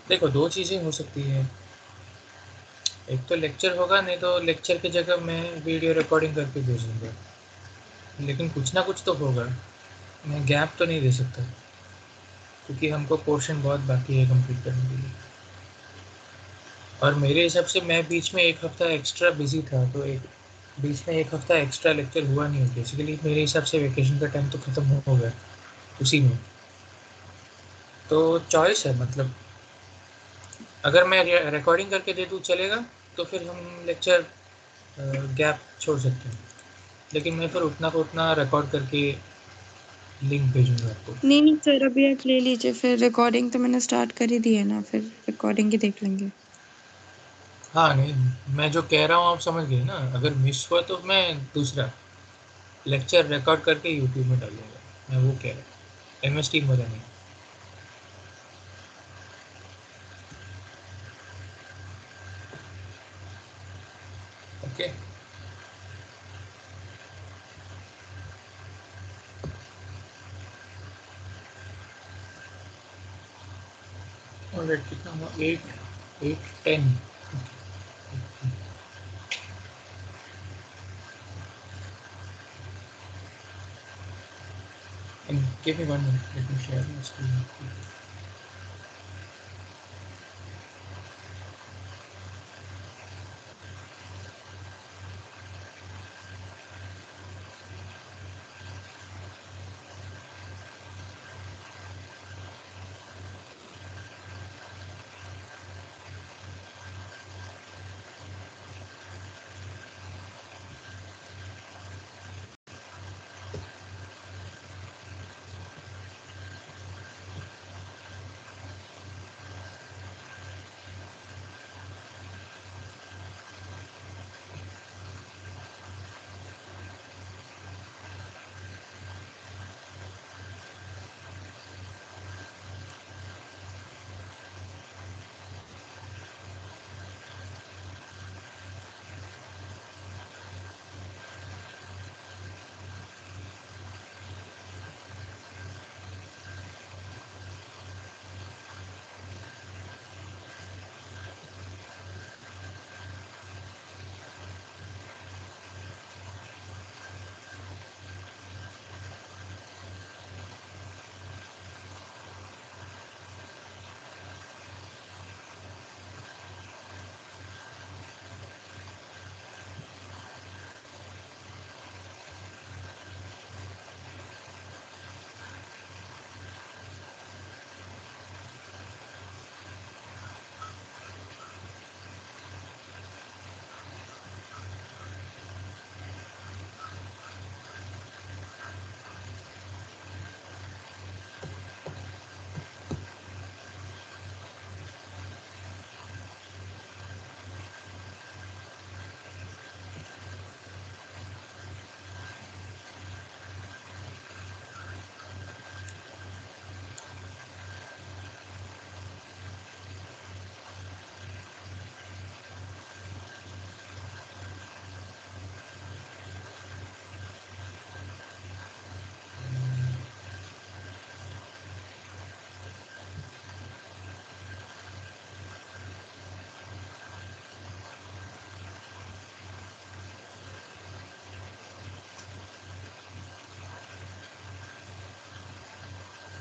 देखो, दो चीज़ें हो सकती है। एक तो लेक्चर होगा, नहीं तो लेक्चर की जगह मैं वीडियो रिकॉर्डिंग करके भेजूंगा। लेकिन कुछ ना कुछ तो होगा, मैं गैप तो नहीं दे सकता, क्योंकि हमको पोर्शन बहुत बाकी है कंप्लीट करने के लिए। और मेरे हिसाब से मैं बीच में एक हफ्ता एक्स्ट्रा बिजी था, तो एक बीच में एक हफ्ता एक्स्ट्रा लेक्चर हुआ नहीं है। बेसिकली मेरे हिसाब से वेकेशन का टाइम तो ख़त्म हो गया उसी में। तो चॉइस है, मतलब अगर मैं रिकॉर्डिंग करके दे दूँ चलेगा, तो फिर हम लेक्चर गैप छोड़ सकते हैं। लेकिन मैं फिर उतना को उतना रिकॉर्ड करके लिंक भेजूंगा आपको। नहीं नहीं सर, अभी आप ले लीजिए, फिर रिकॉर्डिंग तो मैंने स्टार्ट कर ही दी है ना, फिर रिकॉर्डिंग ही देख लेंगे। हाँ नहीं, मैं जो कह रहा हूँ आप समझ गए ना। अगर मिस हुआ तो मैं दूसरा लेक्चर रिकॉर्ड करके यूट्यूब में डालूंगा, मैं वो कह रहा हूँ। एम एस टी मेरा नहीं। ओके। और कितना हुआ? 8:10। And give me 1 minute, let me share my screen.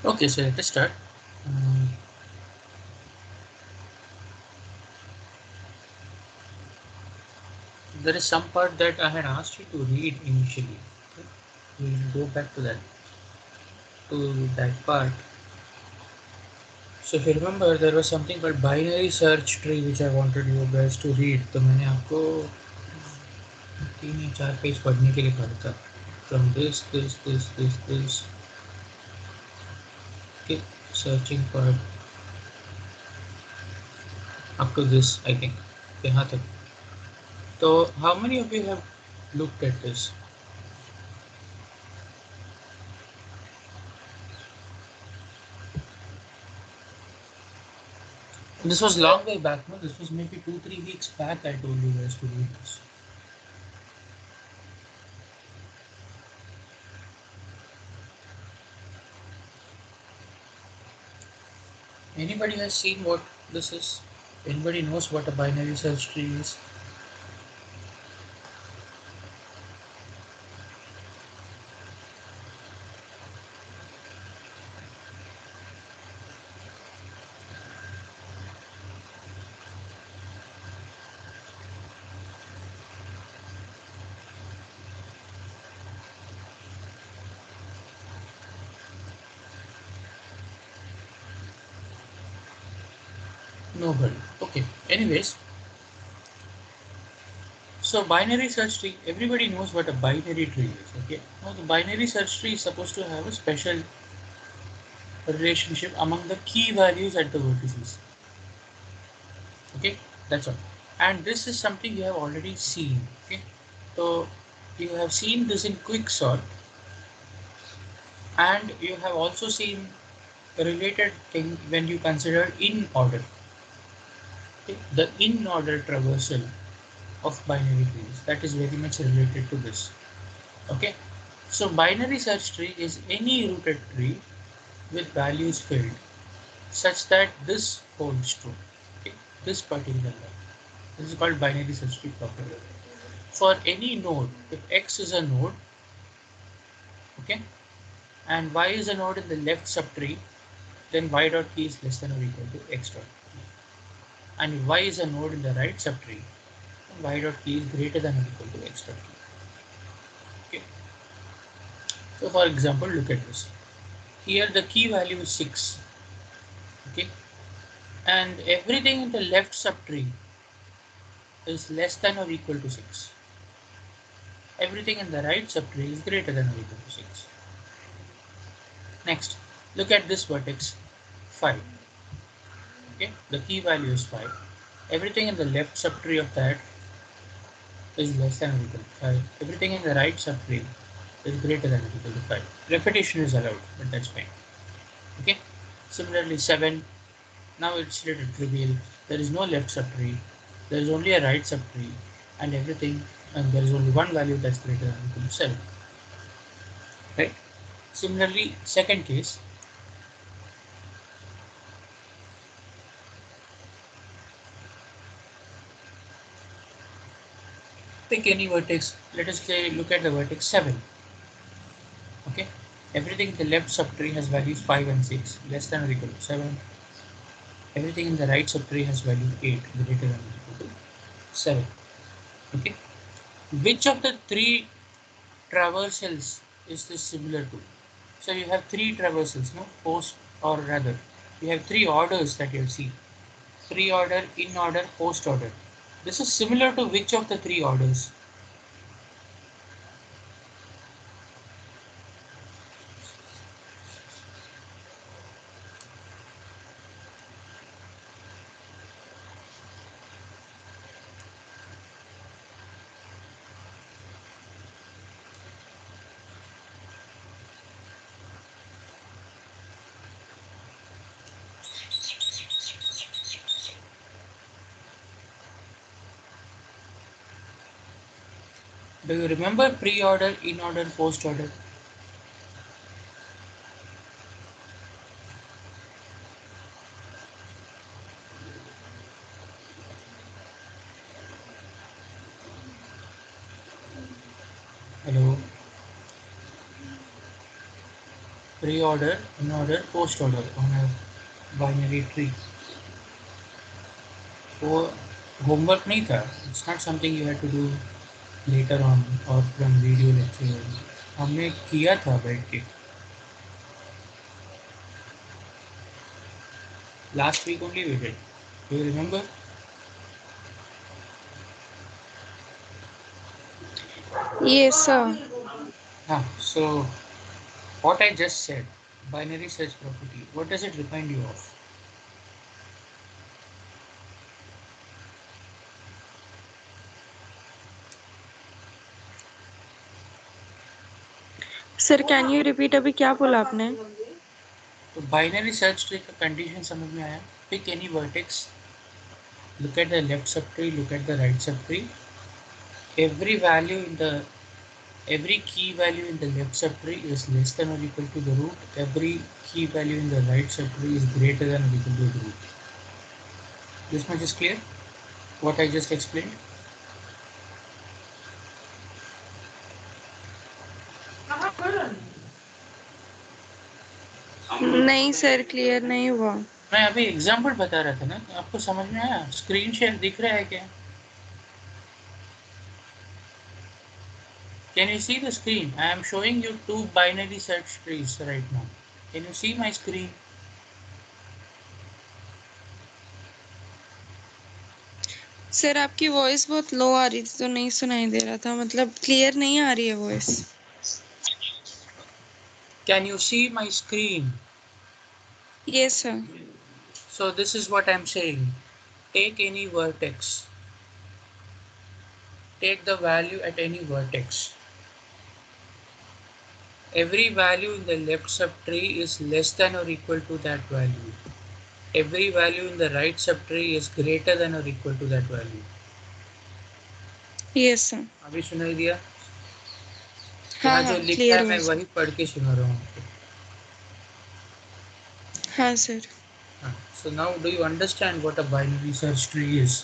Okay, so let us start. There is some part that I had asked you to read initially. We'll go back to that part. So if you remember, there was something called binary search tree which I wanted you guys to read. तो मैंने आपको 3 या 4 page पढ़ने के लिए कहा था. From this, keep searching for up to this, I think. यहाँ तक. तो how many of you have looked at this? This was long way back, no? This was maybe 2-3 weeks back. I told you guys to read this. Anybody has seen what this is, anybody knows what a binary search tree is? Nobody. Okay. Anyways, so binary search tree, everybody knows what a binary tree is. Okay. Now the binary search tree is supposed to have a special relationship among the key values at the vertices. Okay, that's all. And this is something you have already seen. Okay, so you have seen this in quicksort, and you have also seen a related thing when you consider in order. Okay? The in order traversal of binary trees, that is very much related to this. Okay, so binary search tree is any rooted tree with values filled such that this holds true. Okay, this particular line. This is called binary search tree property. For any node, if x is a node, okay, and y is a node in the left subtree, then y dot key is less than or equal to x dot key. And if y is a node in the right subtree, then y dot key is greater than or equal to x dot key. Okay. So for example, look at this. Here the key value is 6. Okay. And everything in the left subtree is less than or equal to 6. Everything in the right subtree is greater than or equal to 6. Next, look at this vertex 5. Okay, the key value is 5. Everything in the left subtree of that is less than or equal to 5. Everything in the right subtree is greater than or equal to 5. Repetition is allowed, but that's fine. Okay. Similarly, 7. Now it's little trivial. There is no left subtree. There is only a right subtree, and everything, and there is only one value that's greater than or equal to 7. Right. Similarly, second case. Pick any vertex. Let us say look at the vertex 7. Okay, everything in the left subtree has values 5 and 6, less than or equal to 7. Everything in the right subtree has value 8, greater than or equal to 7. Okay, which of the three traversals is this similar to? So you have three traversals, no? Post, or rather, you have three orders that you have seen. Pre-order, in-order, post-order. This is similar to which of the three orders? Do you remember pre-order, in-order, post-order? Hello? Pre-order, in-order, post-order on a binary tree. वो homework नहीं था. It's not something you had to do later on or from video lecture. हमने किया था बैठ के. Last week only we did. Do you remember? Yes, sir. So what I just said, binary search property, what does it remind you of? Sir can you repeat, अभी क्या बोला आपने? तो बाइनरी सर्च ट्री का condition समझ में आया? Pick any vertex, look at the left subtree, look at the right subtree. Every key value in the left subtree is less than or equal to the root. Every key value in the right subtree is greater than or equal to the root. This much is clear? What I just explained? नहीं sir, clear नहीं हुआ। मैं अभी example बता रहा था ना, आपको समझ में आया? स्क्रीन शेयर दिख रहा है क्या? Can you see the screen? I am showing you two binary search trees right now. Can you see my screen? Sir आपकी वॉइस बहुत लो आ रही थी तो नहीं सुनाई दे रहा था, मतलब क्लियर नहीं आ रही है voice. Can you see my screen? Yes sir. So this is what I am saying. Take any vertex. Take the value at any vertex. Every value in the left subtree is less than or equal to that value. Every value in the right subtree is greater than or equal to that value. Yes sir. अभी सुनाई दिया? हाँ यहाँ हाँ, जो लिखा clear है हुआ मैं सर। वही पढ़ के सुना रहा हूँ आपको। हाँ sir. So now do you understand what a binary search tree is?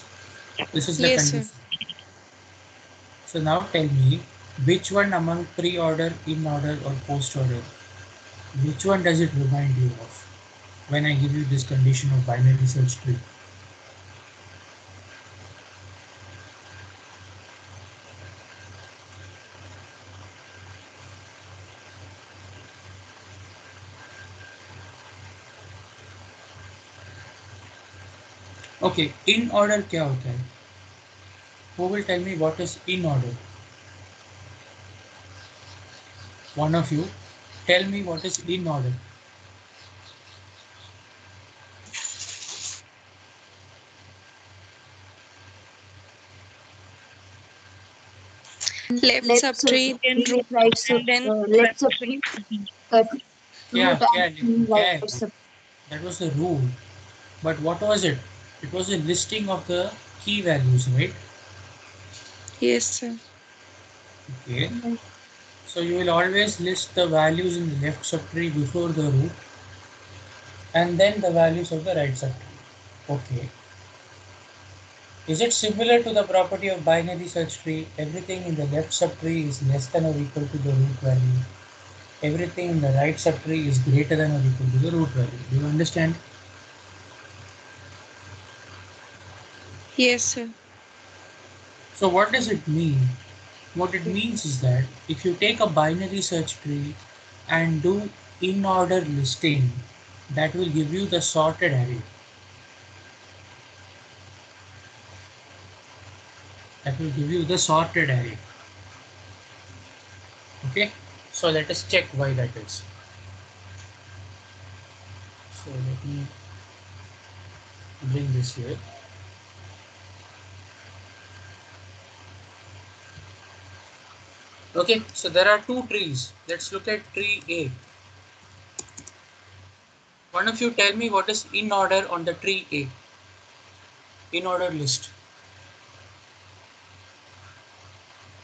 This is the yes sir. condition. So now tell me, which one among pre-order, in-order or post-order, which one does it remind you of when I give you this condition of binary search tree? Okay, in order क्या होता है? Who will tell me what is in order? One of you, tell me what is in order. Left Left subtree, then subtree, root, right and then left subtree, क्या root क्या and क्या right है? subtree. That was the rule. But what was it? It was a listing of the key values, right? Yes sir. Okay. So you will always list the values in the left subtree before the root and then the values of the right subtree. Okay. Is it similar to the property of binary search tree? Everything in the left subtree is less than or equal to the root value. Everything in the right subtree is greater than or equal to the root value. Do you understand? Yes sir. So what does it mean? What it means is that if you take a binary search tree and do in order listing, that will give you the sorted array. That will give you the sorted array. Okay, so let us check why that is. So let me bring this here. Okay, so there are two trees. Let's look at tree A. One of you tell me what is in order on the tree A. In order list.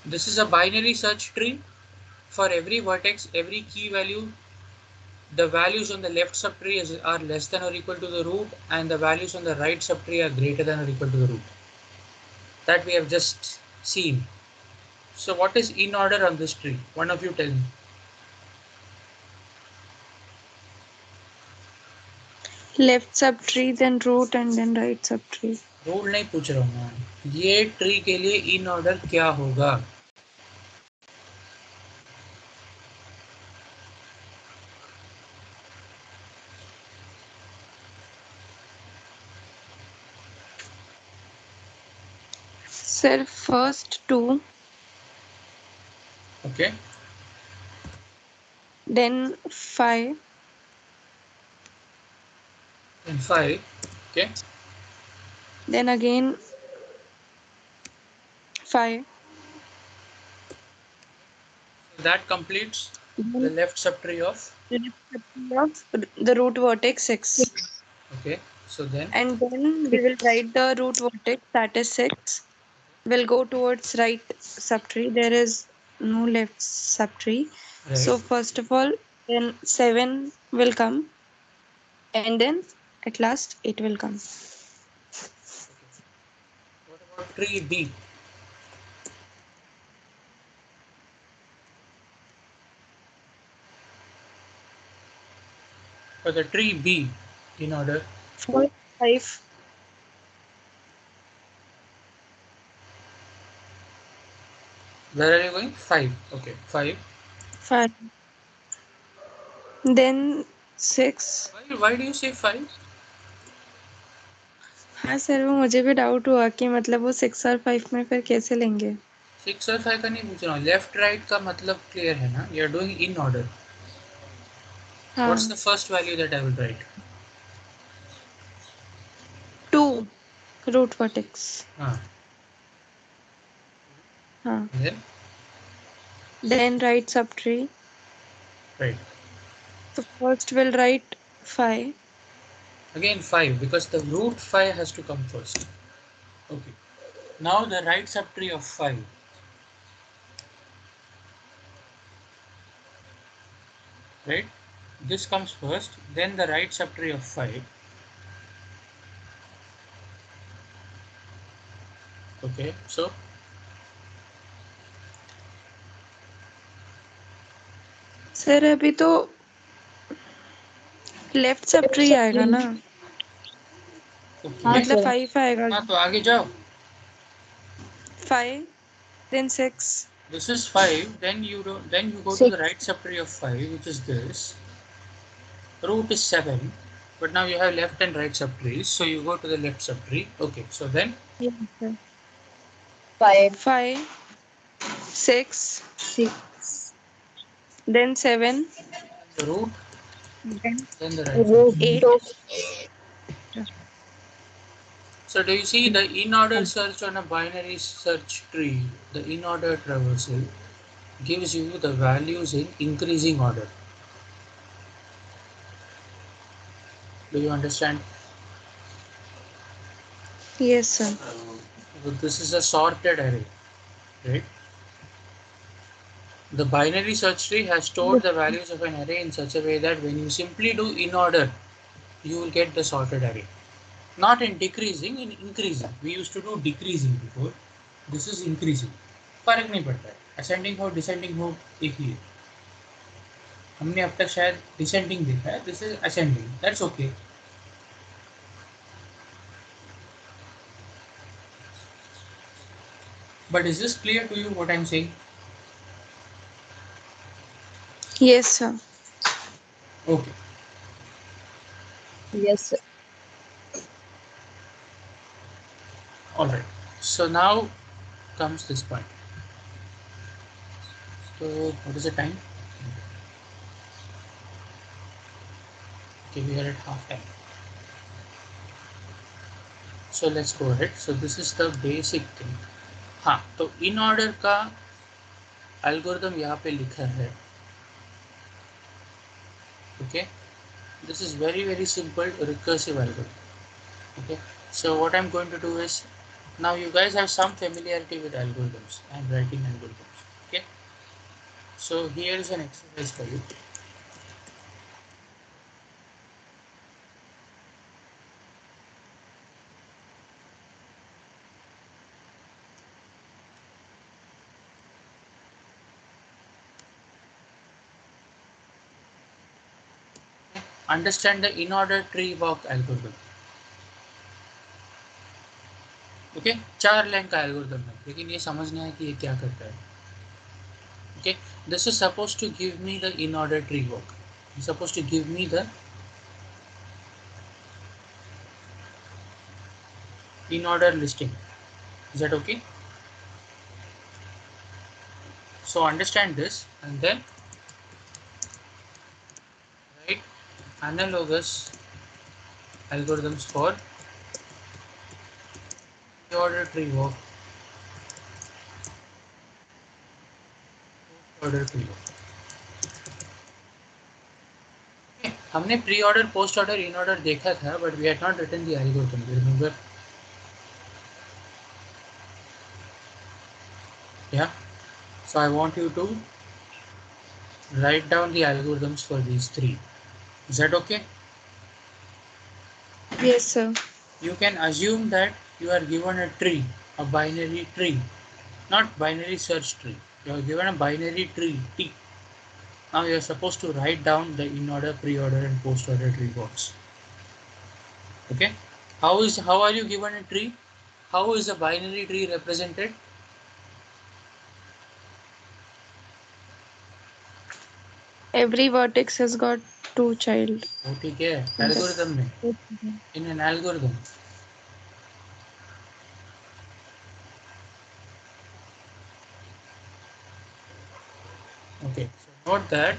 This is a binary search tree. For every vertex, every key value, the values on the left subtree are less than or equal to the root, and the values on the right subtree are greater than or equal to the root. That we have just seen. So what is in order on this tree? One of you tell me. Left subtree, then root, and then right subtree. Rule नहीं पूछ रहा हूँ मैं, ये tree के लिए इन order क्या होगा? Sir first two, okay, then 5, and 5, okay, then again 5, so that completes the then left subtree of, the root vertex 6, okay, so then, and then we will write the root vertex, that is 6. We'll go towards right subtree. There is no left subtree. right, So first of all, then 7 will come, and then at last 8 will come. tree B. For the tree B, in order. 4, 5. Where are you going? 5. Okay, 5. 5. Then 6. Why do you say 5? हाँ sir, वो मुझे भी doubt हुआ कि मतलब वो 6 और 5 में फिर कैसे लेंगे. 6 और 5 का नहीं पूछ रहा हूँ. लेफ्ट राइट का मतलब क्लियर है ना? You are doing in order. हाँ. What's the first value that I will write? 2 root vertex. हाँ. हाँ. Then Then write subtree. right. So first we'll write 5. Again 5 because the root 5 has to come first. Okay. Now the right subtree of 5. Right? This comes first, then the right subtree of 5. Okay, so sir अभी तो left subtree आएगा ना. okay. मतलब 5 आएगा. हाँ तो आगे जाओ. 5 then 6. This is 5, then you go to the right subtree of 5, which is this. Root is 7, but now you have left and right subtrees, so you go to the left subtree. Okay, so then Yes, sir. 5 6 then 7 the root, then then the right subtree. 8. So do you see the in-order search on a binary search tree, the in-order traversal gives you the values in increasing order. Do you understand? Yes, sir. So this is a sorted array, right? The binary search tree has stored the values of an array in such a way that when you simply do in order, you will get the sorted array. Not in decreasing, in increasing. We used to do decreasing before. This is increasing. फर्क नहीं पड़ता है. Ascending हो, descending हो, एक ही है. हमने अब तक शायद descending देखा है. This is ascending. That's okay. But is this clear to you what I'm saying? Yes, sir. Okay. Yes, sir. All right. So now comes this point. So what is the time? Okay, we are at half time. So let's go ahead. So this is the basic thing. हाँ, तो in order का algorithm यहाँ पे लिखा है. Okay, this is very simple recursive algorithm. Okay, so what I'm going to do is, now you guys have some familiarity with algorithms and writing algorithms. Okay, so here is an exercise for you. Understand the in-order tree walk algorithm. Okay, 4 line का algorithm है, लेकिन ये समझना है कि ये क्या करता है. Okay, this is supposed to give me the in-order tree walk. It's supposed to give me the in-order listing. Is that okay? So understand this and then write analogous algorithms for order tree walk, order tree walk. Okay. हमने pre order post order in order देखा था, but we had not written the algorithm. You remember? Yeah. So I want you to write down the algorithms for these three. Is that okay? Yes, sir. You can assume that you are given a tree a binary tree, not binary search tree. You are given a binary tree T. Now you are supposed to write down the in order, pre-order, and post-order tree blocks. Okay. How are you given a tree? How is a binary tree represented? Every vertex has got two child. वो ठीक है algorithm में, in an algorithm. Okay, so note that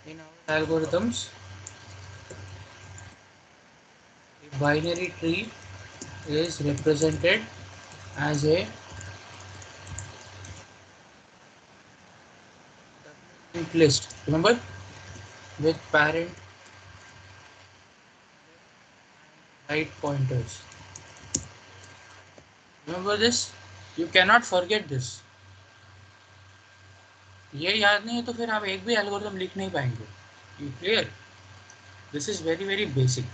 in our algorithms, a binary tree is represented as a linked list. Remember, with parent and right pointers. Remember this? You cannot forget this. ये याद नहीं है तो फिर आप एक भी algorithm लिख नहीं पाएंगे. You clear? This is very basic.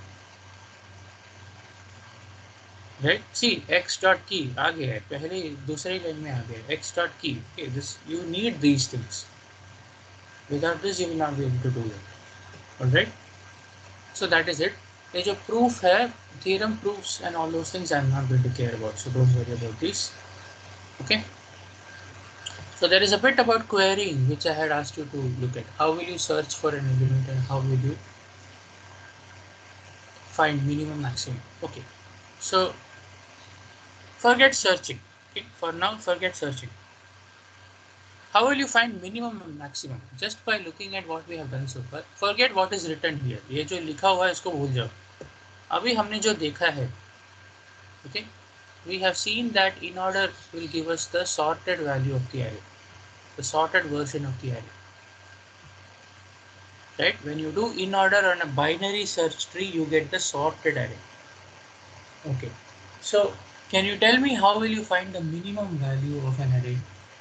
Right? See, x dot key आ गया है, पहले दूसरी लाइन में आ गया है, x dot key. Okay, this you need these things. Without this, you will not be able to do it. All right? So that is it. ये जो proof है, theorem proofs and all those things, I am not going to care about. So don't worry about these. Okay. So there is a bit about querying which I had asked you to look at. How will you search for an element and how will you find minimum maximum? Okay. So forget searching. Okay. For now, forget searching. How will you find minimum and maximum? Just by looking at what we have done so far. Forget what is written here. ये जो लिखा हुआ है इसको भूल जाओ. अभी हमने जो देखा है, okay, we have seen that in order will give us the sorted value of the array, the sorted version of the array. Right? When you do in order on a binary search tree, you get the sorted array. Okay. So can you tell me how will you find the minimum value of an array?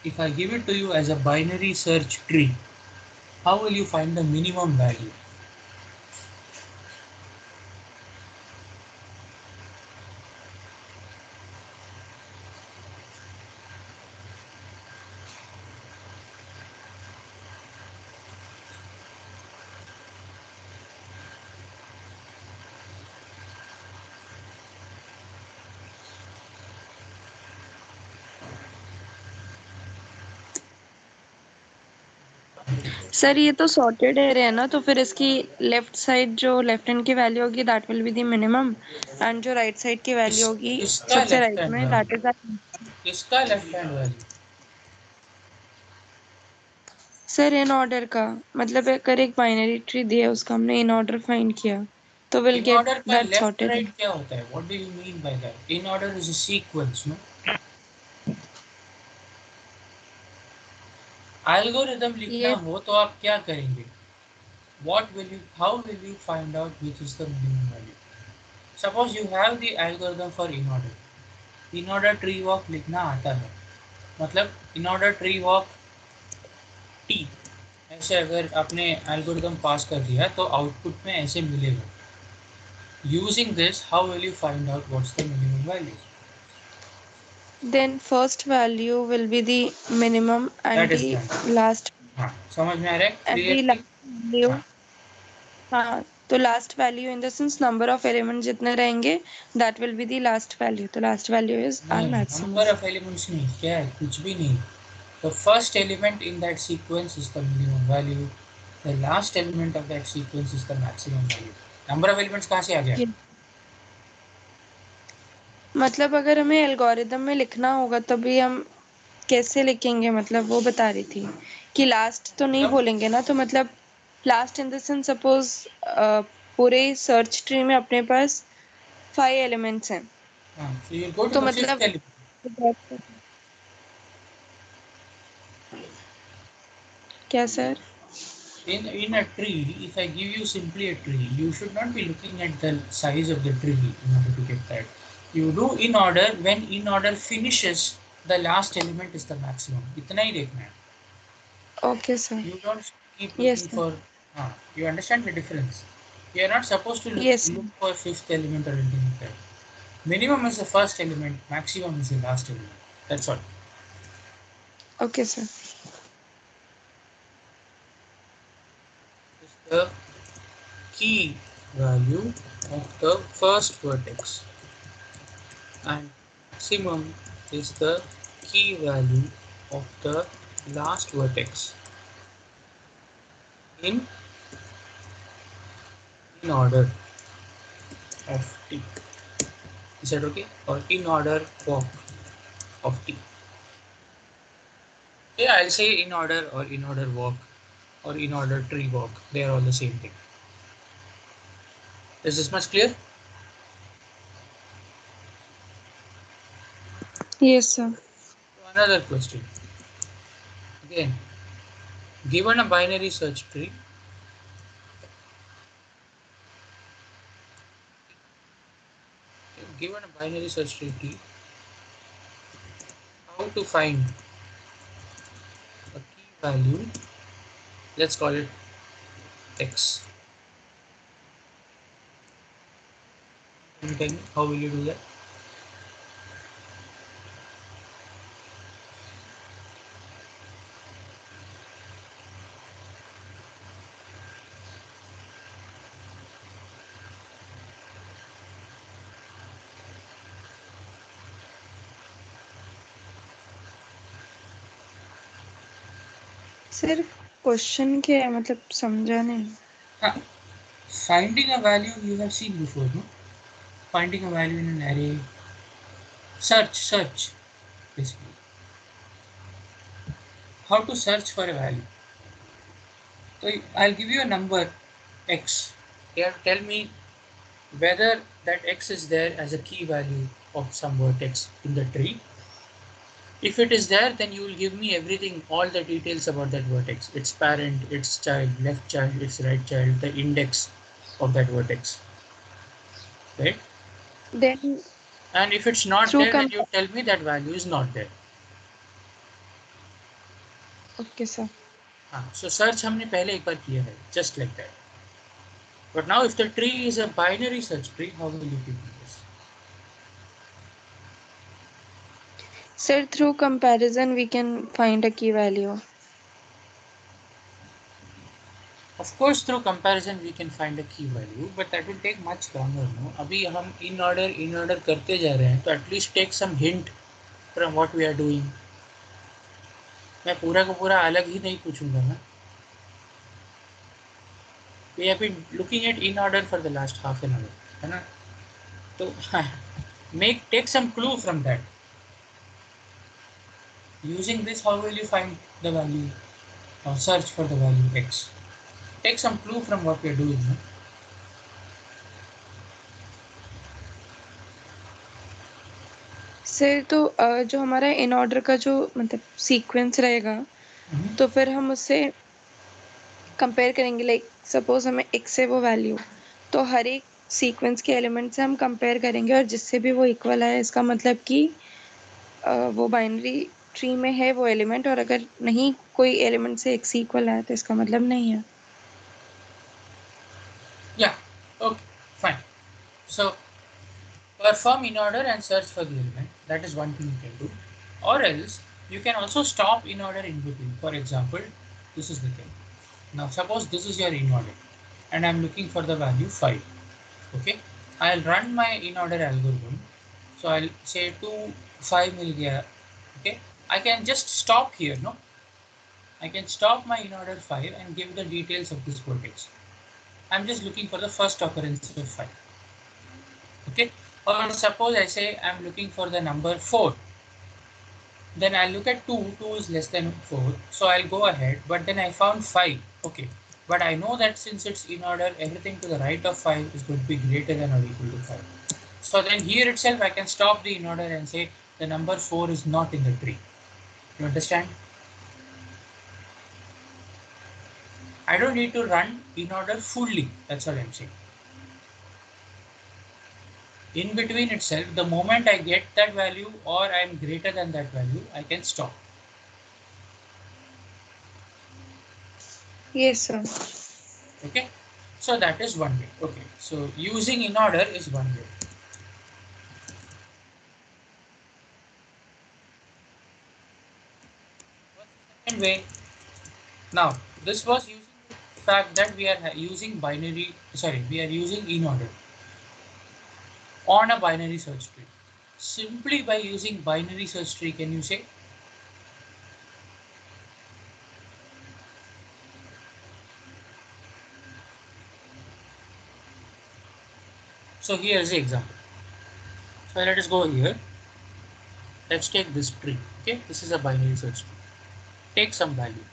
If I give it to you as a binary search tree, how will you find the minimum value? Sir ये तो sorted array है ना, तो फिर इसकी left side जो left hand की value होगी that will be the minimum, and जो राइट साइड की वैल्यू होगी इसका सबसे लेफ्ट राइट हैंड में दैट इज वैल्यू, इसका left hand value. Sir in order का मतलब अगर एक बाइनरी ट्री दिया उसका हमने इन ऑर्डर फाइंड किया तो विल इन गेट ऑर्डर का दैट लेफ्ट सॉर्टेड. राइट क्या होता है? What do you mean by that? In order is a sequence, no? Algorithm लिखना ये हो तो आप क्या करेंगे? What will you? How will you find out which is the minimum value? Suppose you have the algorithm for in order. In order tree walk लिखना आता है, मतलब in order tree walk T. ऐसे अगर आपने एल्गोरिथम पास कर दिया तो आउटपुट में ऐसे मिलेगा. Using this, how will you find out what's the minimum value? then first value will be the minimum That and is the done. last हाँ, समझ में आ रहा है and the clearly? last value. हाँ, हाँ, तो last value in the sense number of element जितने रहेंगे that will be the last value, तो लास्ट वैल्यू इज आवर नहीं, मैक्सिमम. नंबर ऑफ एलिमेंट्स नहीं, क्या है, कुछ भी नहीं. The first element in that sequence is the minimum value. The last element of that sequence is the maximum value. Number of elements कहाँ से आ गया? मतलब अगर हमें एल्गोरिदम में लिखना होगा तभी हम कैसे लिखेंगे, मतलब वो बता रही थी कि लास्ट तो नहीं मतलब बोलेंगे ना, तो मतलब last in the sense suppose पूरे सर्च ट्री में अपने पास 5 एलिमेंट्स हैं, हाँ, so you go to तो the fifth मतलब element. क्या sir? In a tree, if I give you simply a tree, you should not be looking at the size of the tree in order to get that. You do in order. When in order finishes, the last element is the maximum. इतना ही देखना है. Okay sir. You don't keep yes looking sir. for. You understand the difference? You are not supposed to yes. look for fifth element or anything like that. Minimum is the first element, maximum is the last element. That's all. Okay, sir. Is the key value of the first vertex, and maximum is the key value of the last vertex in order of t. Is that okay? Or in order walk of t. Yeah, I'll say in order or in order walk or in order tree walk. They are all the same thing. Is this much clear? Yes, sir. Another question. Again, given a binary search tree, T, how to find a key value? Let's call it x. Can you tell me how will you do that? Sir question क्या है, मतलब समझा नहीं. Finding a value you have seen before, no? Finding a value in an array. Search, basically. How to search for a value? So I'll give you a number x. You have to tell me whether that x is there as a key value of some vertex in the tree. If it is there, then you will give me everything, all the details about that vertex, its parent, its child, left child, its right child, the index of that vertex, right? Then And if it's not through there, then you tell me that value is not there. Okay, sir. So search हमने पहले एक बार किया है, just like that. But now if the tree is a binary search tree, how will you do this? Sir, through comparison we can find a key value. Of course, through comparison we can find a key value, but that will take much longer. No, अभी हम in order करते जा रहे हैं, तो at least take some hint from what we are doing. मैं पूरा का पूरा अलग ही नहीं पूछूंगा ना. We have been looking at in order for the last half an hour, है ना? तो take some clue from that. Using this, how will you find the value or search for the value x? Take some clue from what we are doing. No? Sir तो जो हमारा in order का जो मतलब sequence रहेगा, तो फिर हम उससे कंपेयर करेंगे. लाइक सपोज हमें x है वो वैल्यू, तो हर एक सीक्वेंस के एलिमेंट से हम कंपेयर करेंगे और जिससे भी वो इक्वल है, इसका मतलब कि वो बाइनरी ट्री में है वो एलिमेंट, और अगर नहीं कोई एलिमेंट से x इक्वल है तो इसका मतलब नहीं है. Yeah. Okay. Fine. So perform in order and search for the element. That is one thing you can do. Or else you can also stop in order in between. For example, this is the thing. Now suppose this is your in order and I'm looking for the value 5. Okay. I'll run my in order algorithm. So I'll say 2, 5 mil gaya. Okay. I can just stop here. No. I can stop my in order 5 and give the details of this vertex. I'm just looking for the first occurrence of 5. Okay. Or suppose I say I'm looking for the number 4. Then I'll look at 2. 2 is less than 4. So I'll go ahead. But then I found 5. Okay. But I know that since it's in order, everything to the right of 5 is going to be greater than or equal to 5. So then here itself I can stop the in order and say the number 4 is not in the tree. You understand? I don't need to run in order fully. That's what I'm saying. In between itself, the moment I get that value or I'm greater than that value, I can stop. Yes, sir. Okay. So that is one way. Okay. So using in order is one way. way, now this was using the fact that we are using we are using in order on a binary search tree. Simply by using binary search tree, can you say? So here is the example. So let us go here. Let's take this tree. Okay, this is a binary search tree. Take some value.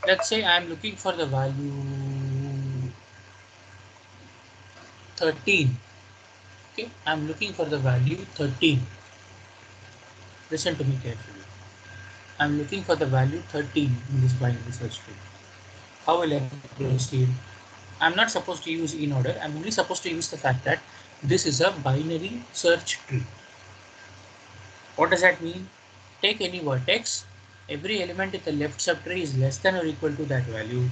Let's say I am looking for the value 13. Okay, I am looking for the value 13. Listen to me carefully. I am looking for the value 13 in this binary search tree. How will I proceed? I'm not supposed to use in order. I'm only supposed to use the fact that this is a binary search tree. What does that mean? Take any vertex. Every element in the left subtree is less than or equal to that value.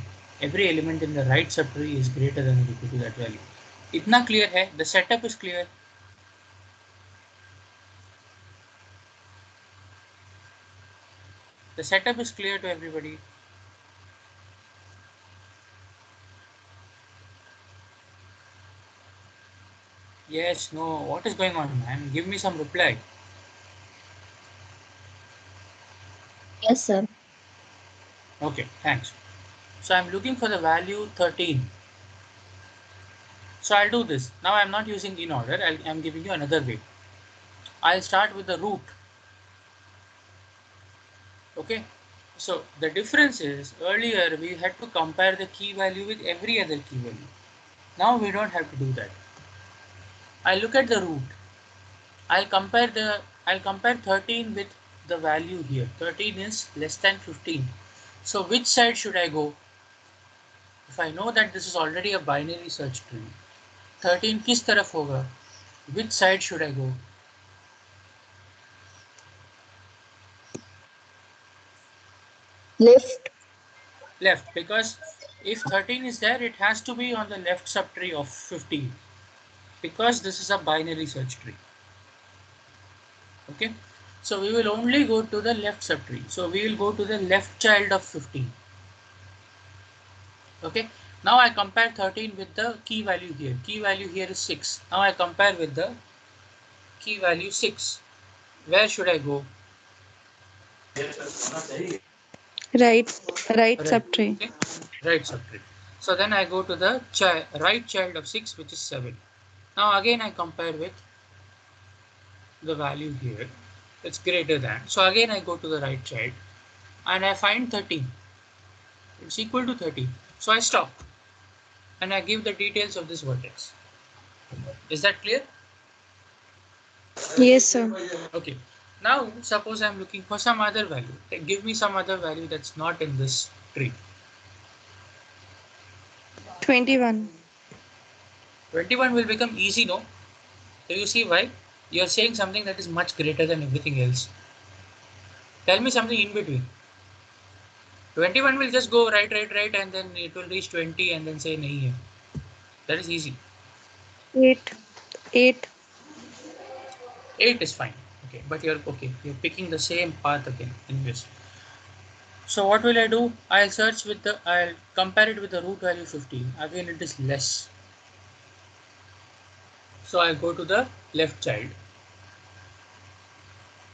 Every element in the right subtree is greater than or equal to that value. Itna clear hai? The setup is clear. The setup is clear to everybody. Yes, no. What is going on, man? Give me some reply. Yes, sir. Okay, thanks. So I'm looking for the value 13. So I'll do this. Now I'm not using in order. I'm giving you another way. I'll start with the root. Okay. So the difference is earlier we had to compare the key value with every other key value. Now we don't have to do that. I look at the root. I'll compare 13 with the value here. 13 is less than 15. So which side should I go? If I know that this is already a binary search tree, 13 किस तरफ होगा? Which side should I go? Left. Left, because if 13 is there, it has to be on the left subtree of 15, because this is a binary search tree. Okay, so we will only go to the left subtree. So we will go to the left child of 15. Okay, now I compare 13 with the key value here. Key value here is 6. Now I compare with the key value 6. Where should I go? Right subtree. Okay, right subtree. So then I go to the right child of 6, which is 7. Now again I compare with the value here. It's greater than. So again I go to the right child and I find 13. It's equal to 30. So I stop and I give the details of this vertex. Is that clear? Yes, sir. Okay. Now suppose I'm looking for some other value. Give me some other value that's not in this tree. 21. 21 will become easy, no? So you see why? You're saying something that is much greater than everything else. Tell me something in between. 21 will just go right, and then it will reach 20 and then say nahi hai. That is easy. 8. 8 is fine. Okay, but you're picking the same path again in this. So what will I do? I'll compare it with the root value 15. Again, it is less. So I'll go to the left child.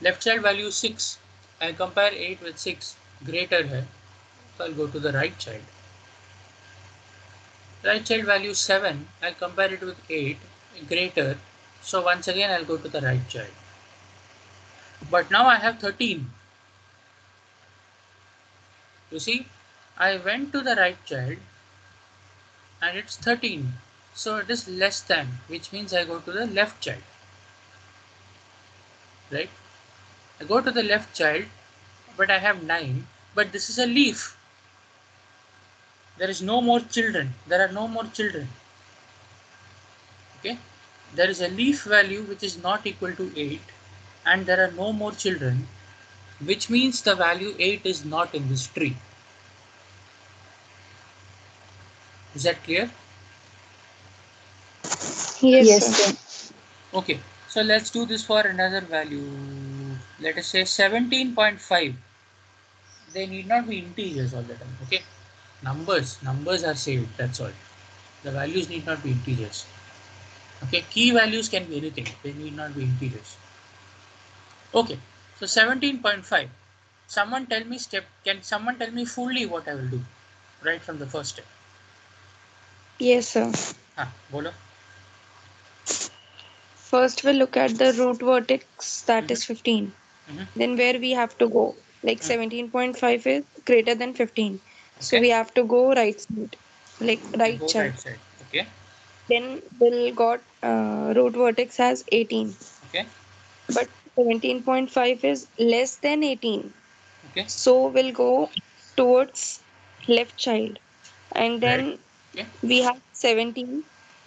Left child value 6. I'll compare 8 with 6. Greater hai. So I'll go to the right child. Right child value 7. I'll compare it with 8. Greater. So once again, I'll go to the right child. But now I have 13. You see, I went to the right child and it's 13. So it is less than, which means I go to the left child. Right? I go to the left child, but I have 9. But this is a leaf. There is no more children. There are no more children. Okay? There is a leaf value which is not equal to 8, and there are no more children, which means the value 8 is not in this tree. Is that clear? Yes, sir. Okay, so let's do this for another value. Let us say 17.5. they need not be integers all the time. Okay, numbers are saved, that's all. The values need not be integers. Okay, key values can be anything, they need not be integers. Okay, so 17.5. Can someone tell me fully what I will do right from the first step? Yes, sir. Bolo. First, we'll look at the root vertex, that is 15. Then where we have to go, like 17.5 is greater than 15. So Okay. we have to go right side, like right Go child. right side. Okay. Then we'll got root vertex as 18. Okay. But 17.5 is less than 18. Okay. So we'll go towards left child. And Right. then Okay. we have 17.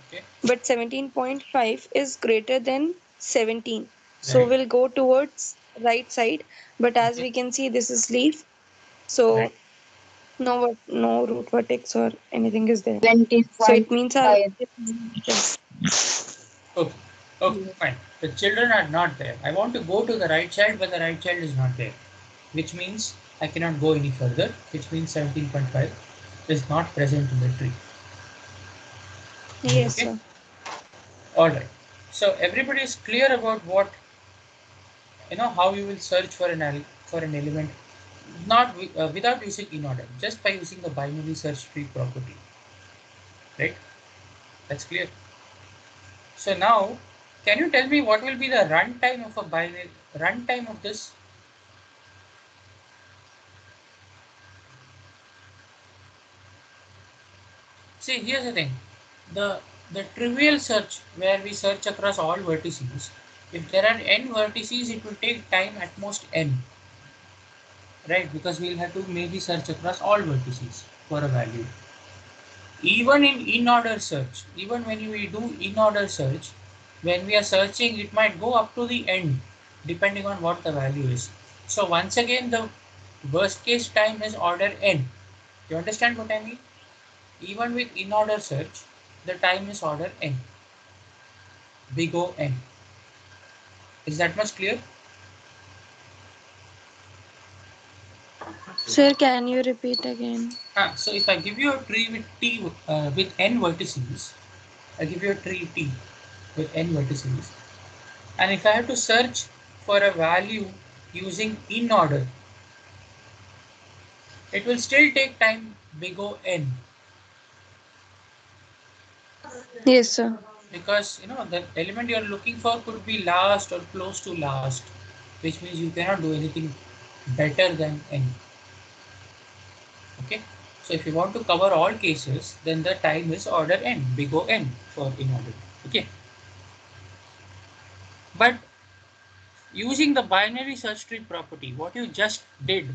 Okay. But 17.5 is greater than 17. So Right. we'll go towards right side. But as Okay. we can see, this is leaf. Right. So no root vertex or anything is there. So it means our 20.5. Okay. Okay. Fine. The children are not there. I want to go to the right child, but the right child is not there, which means I cannot go any further, which means 17.5 is not present in the tree. Is it Yes, okay? sir. All right. So everybody is clear about what, how you will search for an element, not without using in order, just by using the binary search tree property, right? That's clear. So now, can you tell me what will be the runtime of a binary runtime of this? See, here's the thing. The trivial search where we search across all vertices, if there are n vertices, it will take time at most n, right? Because we'll have to maybe search across all vertices for a value. Even in in-order search, even when we do in-order search, when we are searching, it might go up to the end, depending on what the value is. So once again, the worst case time is order n. You understand what I mean? Even with in-order search, the time is order n, big O n. Is that much clear? Sir, can you repeat again? So if I give you a tree with with n vertices, I give you a tree T with n vertices, and if I have to search for a value using in order, it will still take time big O n, Yes, sir. because the element you are looking for could be last or close to last, which means you cannot do anything better than n. Okay, so if you want to cover all cases, then the time is order n, big O n for in order. Okay, but using the binary search tree property, what you just did,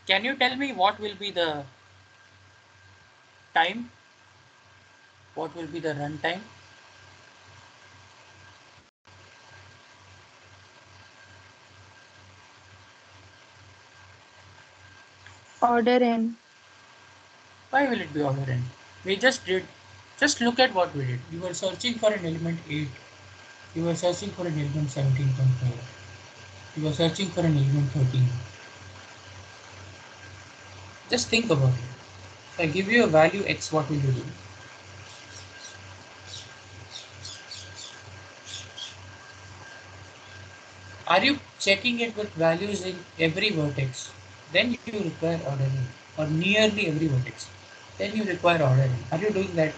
can you tell me what will be the time? What will be the runtime? Order n. Why will it be order n? We just did, just look at what we did. You were searching for an element 8. You were searching for an element 17.5. You were searching for an element 13. Just think about it. If I give you a value x, what will you do? Are you checking it with values in every vertex? Then you require order n, or nearly every vertex. Then you require order n. Are you doing that?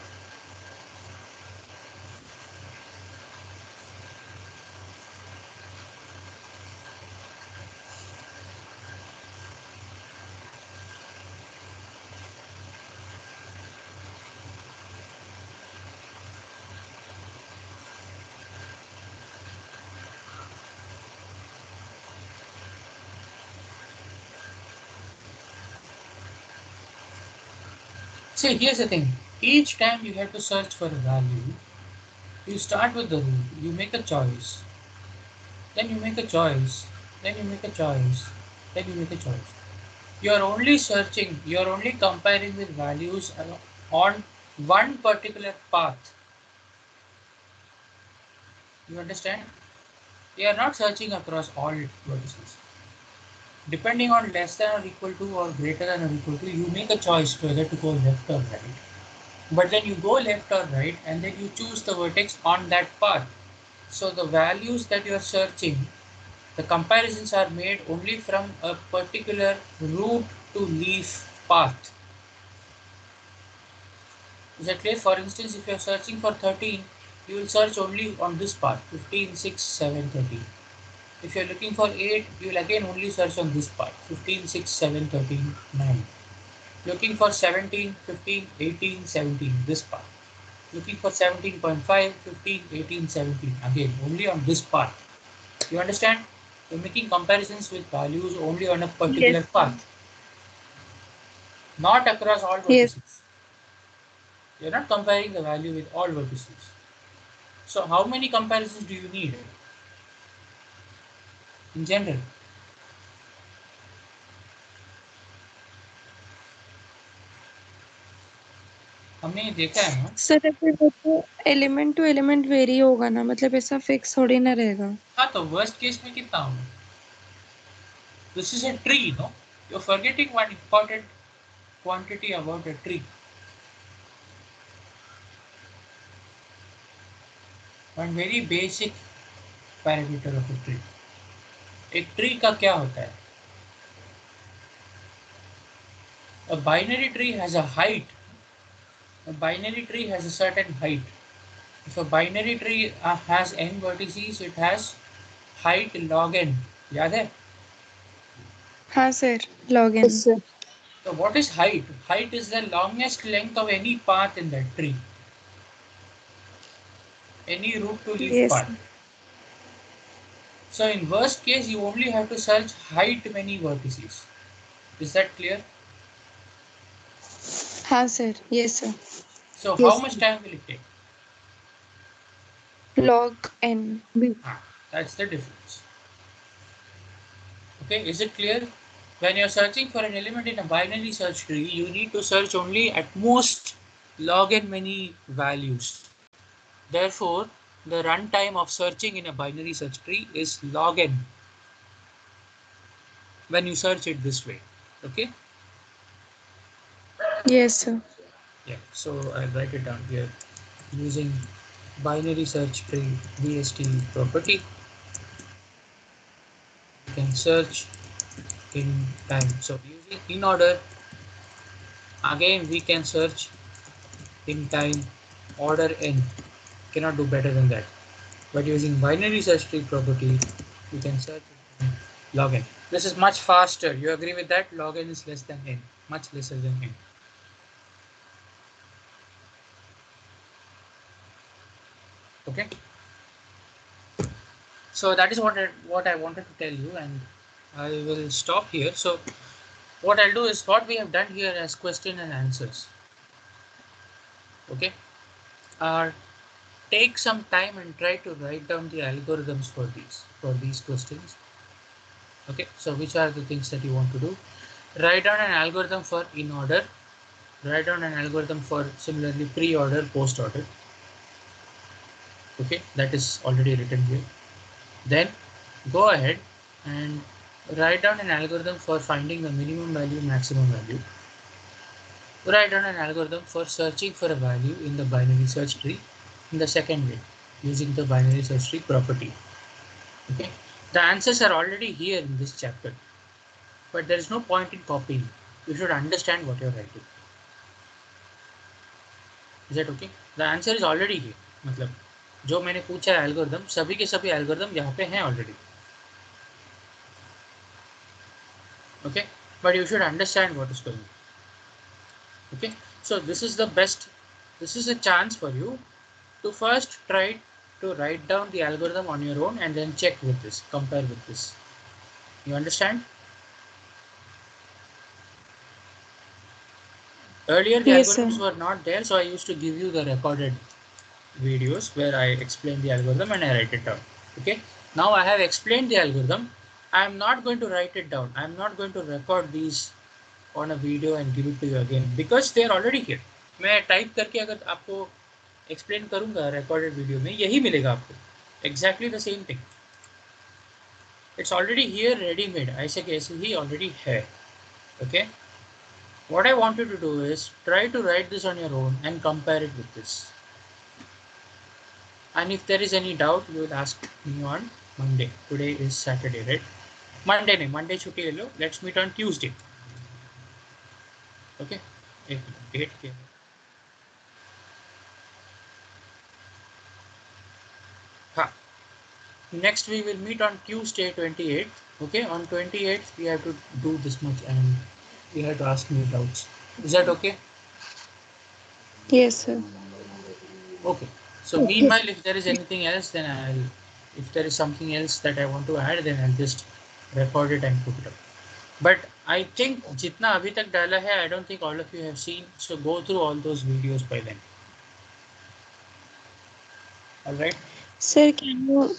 See, here's the thing. Each time you have to search for a value, you start with the rule. You make a choice. Then you make a choice. Then you make a choice. Then you make a choice. You are only searching. You are only comparing with values on one particular path. You understand? You are not searching across all vertices. Depending on less than or equal to or greater than or equal to, you make a choice whether to go left or right. But then you go left or right and then you choose the vertex on that path. So the values that you are searching, the comparisons are made only from a particular root to leaf path. Is that clear? For instance, if you are searching for 13, you will search only on this path, 15, 6, 7, 13. If you are looking for 8, you will again only search on this path, 15, 6, 7, 13, 9. Looking for 17, 15, 18, 17, this path. Looking for 17.5, 15, 18, 17, again only on this path. You understand? You're making comparisons with values only on a Yes. particular path, not across all Yes. vertices. You're not comparing the value with all vertices. So how many comparisons do you need in general? हमने ये देखा है ना. Sir अगर वो तो element to element very होगा ना, मतलब ऐसा फिक्स थोड़ी ना रहेगा. हाँ, तो वर्स्ट केस में कितना होगा? This is a tree, no? You're forgetting one important quantity about a tree. One very basic parameter of a tree. एक ट्री का क्या होता है? A binary tree has a height. A binary tree has a certain height. If a binary tree has n vertices, it has height log n. याद है? हाँ sir, log n. Yes, sir. So what is height? Height is the longest length of any path in that tree. Any root to leaf Yes. path. So in worst case, you only have to search height many vertices. Is that clear? हाँ sir, yes sir. So how Yes, much sir. time will it take? Log n. That's the difference. Okay, is it clear? When you're searching for an element in a binary search tree, you need to search only at most log n many values. Therefore, the runtime of searching in a binary search tree is log n when you search it this way. Okay? Yes sir. Yeah, so I'll write it down here using binary search tree BST property. You can search in time. So using in order, again we can search in time order n. Cannot do better than that. But using binary search tree property, you can search in log n. This is much faster. You agree with that? Log n is less than n, much lesser than n. Okay. So that is what I wanted to tell you, and I will stop here. So what I'll do is what we have done here as question and answers. Okay. Take some time and try to write down the algorithms for these questions. Okay. So which are the things that you want to do? Write down an algorithm for in order. Write down an algorithm for similarly pre-order, post-order. Okay, that is already written here. Then go ahead and write down an algorithm for finding the minimum value, maximum value. Write down an algorithm for searching for a value in the binary search tree in the second way using the binary search tree property. Okay, the answers are already here in this chapter, but there is no point in copying. You should understand what you're writing. Is that okay? The answer is already here. मतलब जो मैंने पूछा है algorithm, सभी के सभी algorithm यहाँ पे हैं already. Okay, but you should understand what is going on. Okay, so this is a chance for you to first try to write down the algorithm on your own and then check with this, compare with this. You understand? Earlier the Yes sir. algorithms were not there, so I used to give you the recorded videos where I explain the algorithm and I write it down. Okay, now I have explained the algorithm. I am not going to write it down. I am not going to record these on a video and give it to you again because they are already here. मैं type करके अगर आपको explain करूंगा recorded video में, यही मिलेगा आपको, exactly the same thing. It's already here, ready-made. ऐसे कैसे ही already है. Okay. What I want you to do is try to write this on your own and compare it with this. And if there is any doubt, you will ask me on Monday. Today is Saturday, right? Monday छुट्टी ले लो. Let's meet on Tuesday. Okay. एक date के. हाँ. Next we will meet on Tuesday 28th. Okay. On 28th we have to do this much and we have to ask me doubts. Is that okay? Yes, sir. Okay. So meanwhile, if there is anything else, then if there is something else that I want to add, then I'll just record it and put it up. But I think जितना अभी तक डाला है, I don't think all of you have seen. So go through all those videos by then. All right. Sir, can you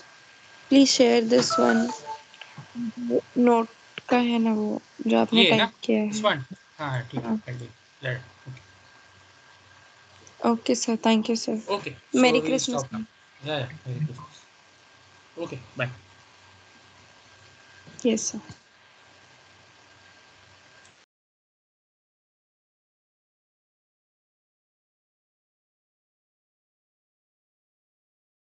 please share this one? Note का है ना वो जो आपने ये ना टाइप किया this है. one. हाँ ठीक है. I'll do it. Let it. Okay. Okay, sir. Thank you, sir. Okay. So Merry we'll Christmas. stop now. Yeah. Merry Christmas. Okay. Bye. Yes, sir.